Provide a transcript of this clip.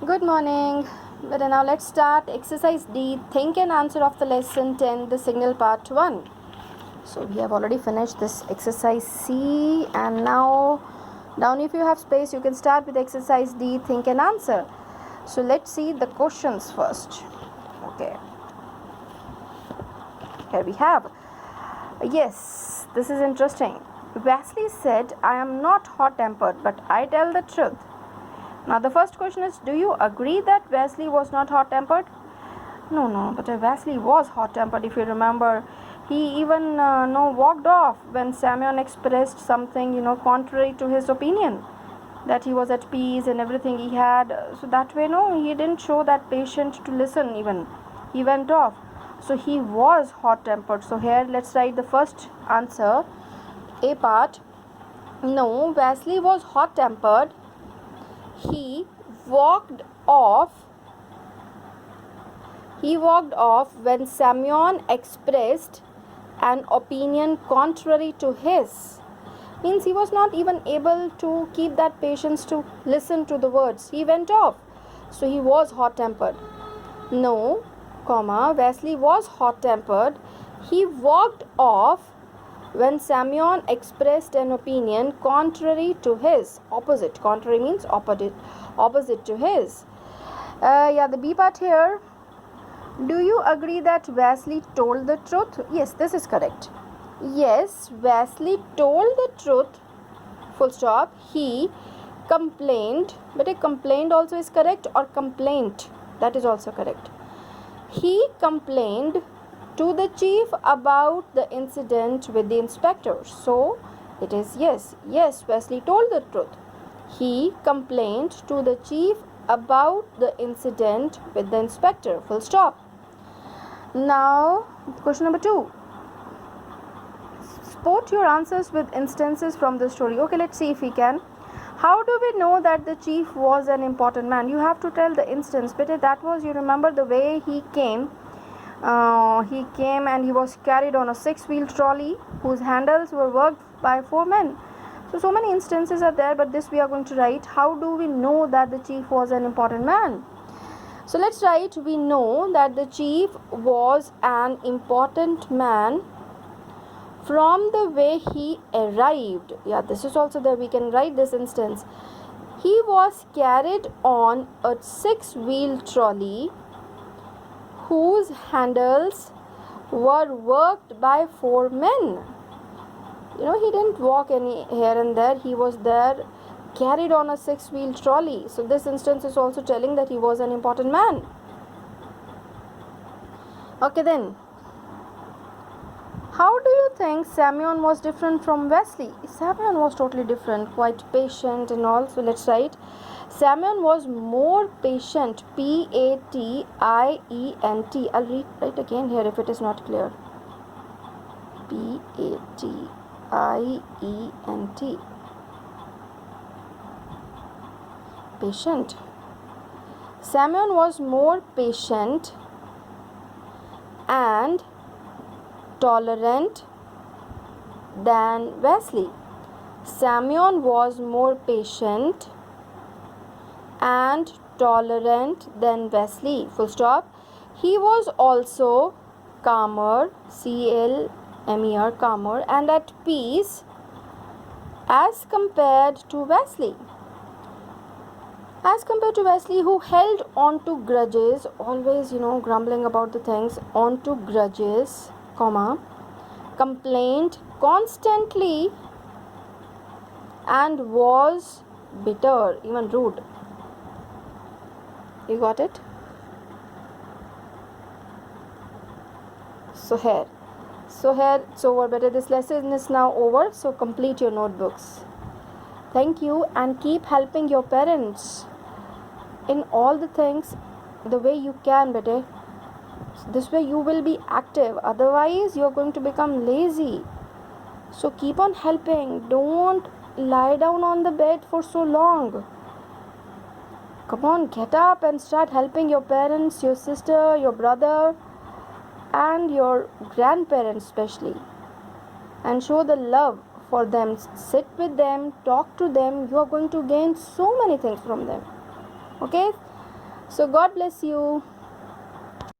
Good morning. But now let's start exercise D. Think and answer of the lesson 10, the signal part 1. So we have already finished this exercise C, and now down if you have space you can start with exercise D, think and answer. So let's see the questions first. Okay. Here we have. Yes, this is interesting. Wesley said, I am not hot-tempered, but I tell the truth. Now the first question is, do you agree that Wesley was not hot-tempered? No, but Wesley was hot-tempered. If you remember, he even walked off when Simeon expressed something contrary to his opinion, that he was at peace and everything he had. So that way, he didn't show that patient to listen even. He went off. So he was hot-tempered. So here let's write the first answer, A part. No, Wesley was hot-tempered. He walked off when Simeon expressed an opinion contrary to his. Means he was not even able to keep that patience to listen to the words. He went off. So he was hot-tempered. No, Wesley was hot-tempered. He walked off when Simeon expressed an opinion contrary to his. Opposite. Contrary means opposite to his. The B part here. Do you agree that Wesley told the truth? Yes, this is correct. Yes, Wesley told the truth. Full stop. He complained. But a complaint also is correct, or complaint. That is also correct. He complained to the chief about the incident with the inspector. So it is yes. Yes, Wesley told the truth. He complained to the chief about the incident with the inspector. Full stop. Now, question number 2. Support your answers with instances from the story. Okay, let's see if we can. How do we know that the chief was an important man? You have to tell the instance. But that was, you remember the way he came. He came and he was carried on a 6-wheel trolley whose handles were worked by 4 men. So many instances are there, but this we are going to write. How do we know that the chief was an important man? So let's write, we know that the chief was an important man from the way he arrived. Yeah, this is also there. We can write this instance. He was carried on a 6-wheel trolley whose handles were worked by 4 men. He didn't walk any here and there. He was there carried on a 6-wheel trolley. So this instance is also telling that he was an important man. Okay then. How do you think Simeon was different from Wesley? Simeon was totally different, quite patient and all. So let's write. Simeon was more patient. Patient. I'll write again here if it is not clear. Patient. Patient. Simeon was more patient and tolerant than Wesley. Simeon was more patient and tolerant than Wesley. Full stop. He was also calmer, calmer, calmer, and at peace as compared to Wesley. As compared to Wesley, who held on to grudges, always, grumbling about the things, on to grudges, complained constantly and was bitter, even rude. You got it? So here it's over. Better, this lesson is now over. So complete your notebooks. Thank you, and keep helping your parents in all the things the way you can, better. This way you will be active. Otherwise, you are going to become lazy. So keep on helping. Don't lie down on the bed for so long. Come on, get up and start helping your parents, your sister, your brother, and your grandparents especially. And show the love for them. Sit with them, talk to them. You are going to gain so many things from them. Okay? So God bless you.